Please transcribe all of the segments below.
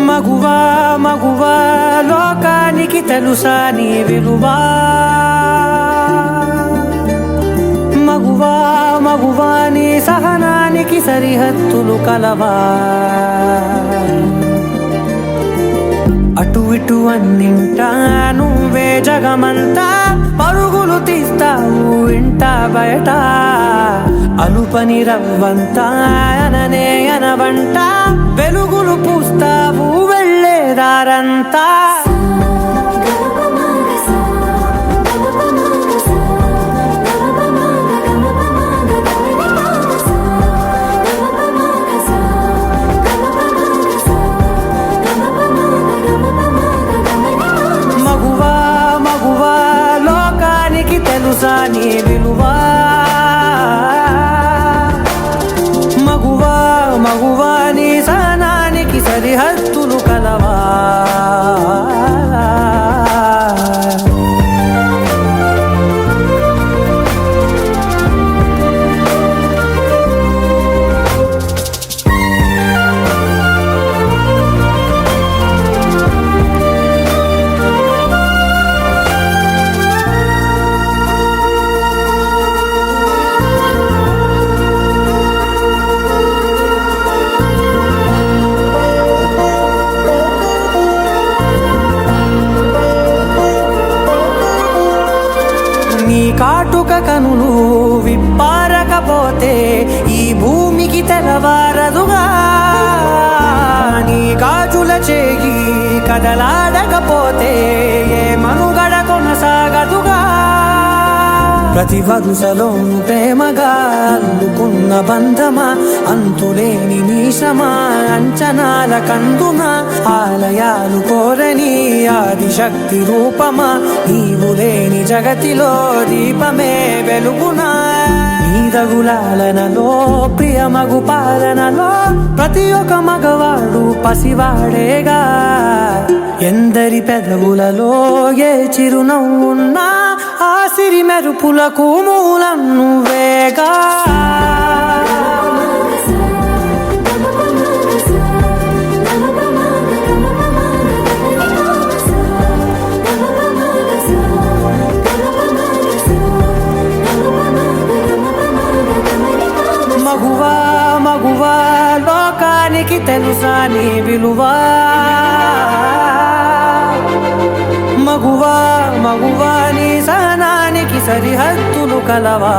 మగువా మగువా లోకానికి తెలుసా నీ విలువా మగువా మగువా నీ సహనానికి సరిహద్దులు కలవా అటు ఇటు అన్నింటా నువ్వే జగమంతా పరుగులు తీస్తావు ఇంట బయట అలుపని రవ్వంతా అననే అనవంట వెలుగులు పూస్తావు వెళ్ళేదారంతా మగువా మగువా లోకానికి తెలుసా నీ విలువా మగువా మగువా నీ సహనానికి సరిహద్దులు కలవా నీ కాటుక కనులు విప్పారకపోతే ఈ భూమికి తెలవారదుగా నీ గాజుల చేయి కదలాడకపోతే ఏ మనుగడ కొనసాగదుగా ప్రతి వరుసలోను ప్రేమగా అల్లుకున్న బంధమా అంతులేని నీశమా అంచనాల కందున ఆలయాలు కోరని ఆదిశక్తి రూపమా నీవు లేని జగతిలో దీపమే వెలుగునా నీదగులాలనలో ప్రియమగు పాలనలో ప్రతి ఒక్క మగవాడు పసివాడేగా ఎందరి పెదవులలో ఏ చిరునవ్వున్నా ఆ సిరి మెరుపులకు మూలం నువ్వేగా మగువా మగువా లోకానికి తెలుసా నీ విలువా మగువా మగువా నీ సహనానికి సరిహద్దులు కలవా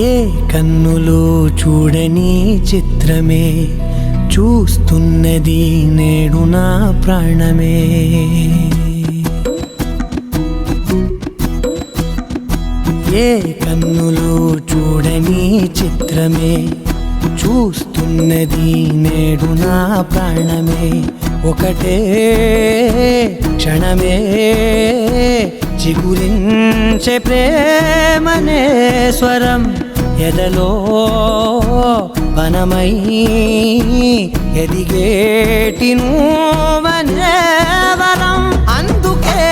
ఏ కన్నులు చూడని చిత్రమే చూస్తున్నది నేడు నా ప్రాణమే ఏ కన్నులు చూడని చిత్రమే చూస్తున్నది నేడు నా ప్రాణమే ఒకటే క్షణమే చిగురించే ప్రేమనే స్వరం ఎదలో వనమై ఎదిగేటి నువ్వనే వరం. అందుకే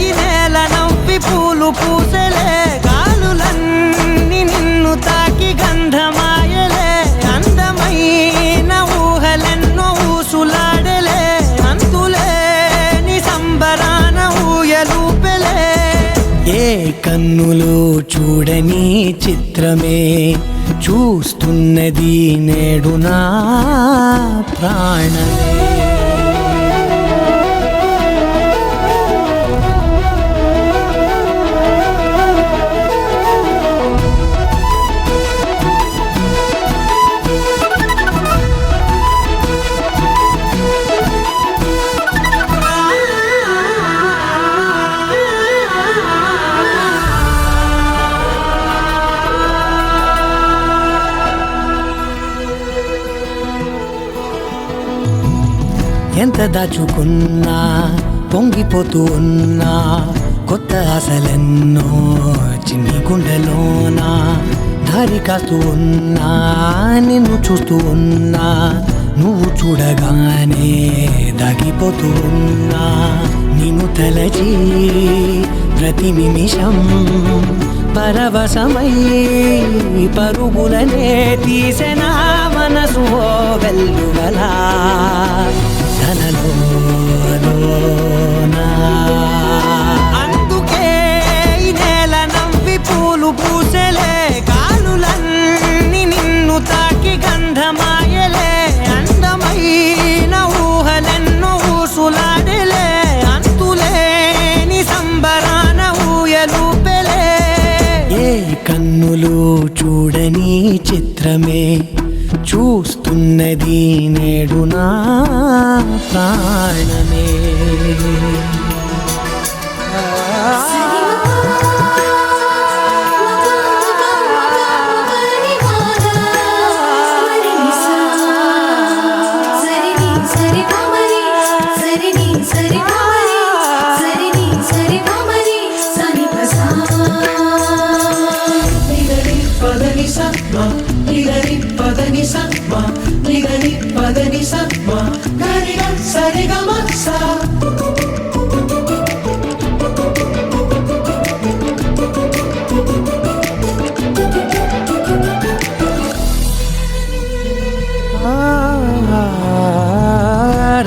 ఈ నేల నవ్వి పూలు పూసలే, గాలులన్నీ నిన్ను తాకి గంధమాయలే, అందమైన ఊహలెన్నో ఊసులాడలే, అంతులేని సంబరాన ఊయలూపెలే. ఏ కన్నులు చూడని చిత్రమే చూస్తున్నది నేడు నా ప్రాణమే. ఎంత దాచుకున్నా పొంగిపోతూ ఉన్నా, కొత్త ఆశలెన్నో చిన్ని గుండెలోనా దారి కాస్తూ ఉన్నా, నిన్ను చూస్తూ ఉన్నా, నువ్వు చూడగానే దాగిపోతూ ఉన్నా. నిన్ను తలచి ప్రతి నిమిషం పరవశమై పరుగులనే తీసిన మనసు వెల్లువలా తనలోనా. అందుకే ఈ నేల నవ్వి పూలు పూసలే, గాలులన్నీ నిన్ను తాకి గంధమాయలే, అందమైన ఊహలెన్నో ఊసులాడలే, అంతులేని సంబరాన ఊయలూపెలే. ఏ కన్నులు చూడని చిత్రమే చూస్తున్నది నేడు నా ప్రాణమే.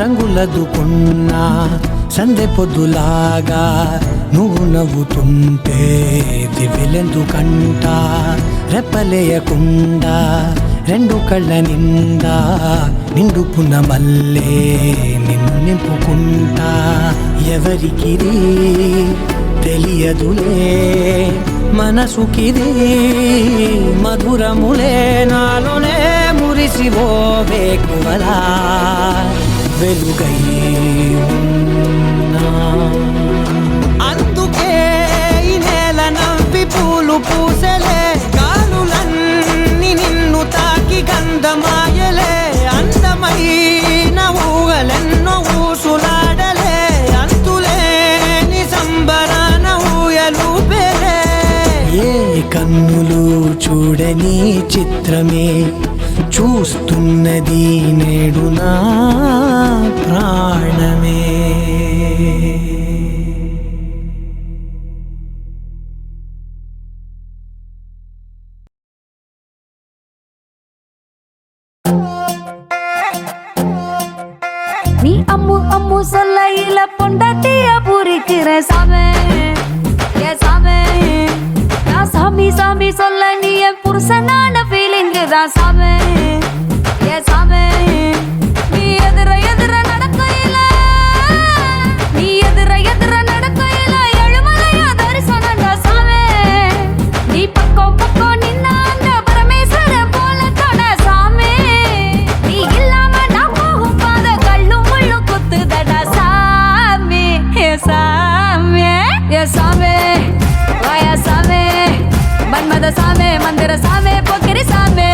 రంగులదుకున్నా సందె పొద్దులాగా నువ్వు నవ్వుతుంటే దివిలెందుకంట, రెప్పలేయకుండా రెండు కళ్ళ నిండా నిండుకున్న మల్లే నిన్ను నింపుకుంటా. ఎవరికిది తెలియదులే మనసుకిది మధురములే, నాలోనే మురిసివో వేకువలా వెలుగై ఉన్నా. అందుకే ఈ నేల నవ్వి పూలు పూసలే, గాలులన్నీ నిన్ను తాకి గంధమాయలే, అందమైన ఊహలెన్నో ఊసులాడలే, అంతులేని సంబరాన ఊయలూపెలే. ఏ కన్నులు చూడని చిత్రమే చూస్తున్నది నేడు నా ప్రాణమే. நீ அம்மு அம்மு சொல்ல இல பொண்டாட்டிய புரிக்கிற சாமே, ஏ சாமே. நான் சாமி சாமி சொல்ல நீ என் புருஷனான ஃபீலிங் தான் சாமே, ஏ சாமே. நீ எதிர எதிர நடக்கையில, நீ எதிர எதிர நடக்கையில எழுமலையா தரிசனண்டா சாமே. நீ பக்கம் பக்கம் நின்ன அந்த பரமேஸ்வர போல தொட சாமே. நீ இல்லாம நான் போகும் பாத கல்லும் முள்ளு குத்துதடா சாமி, ஏ சாமி, ஏ சாமி. வாயா சாமி, மன்மத சாமி, மந்திர சாமி, பொக்கிரி சாமி.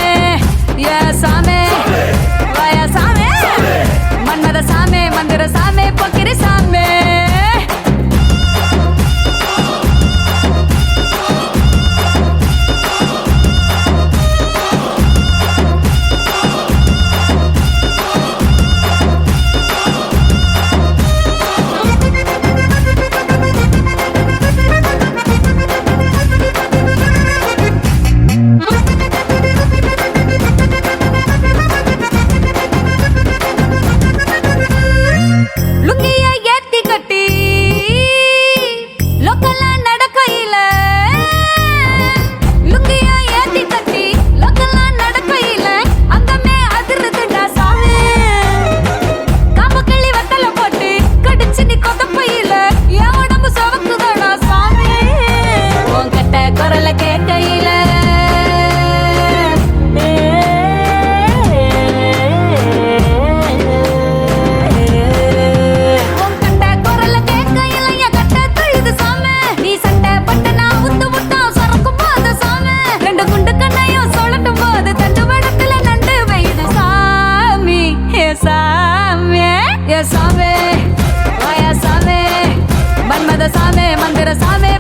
பூரிக்கிற சாமே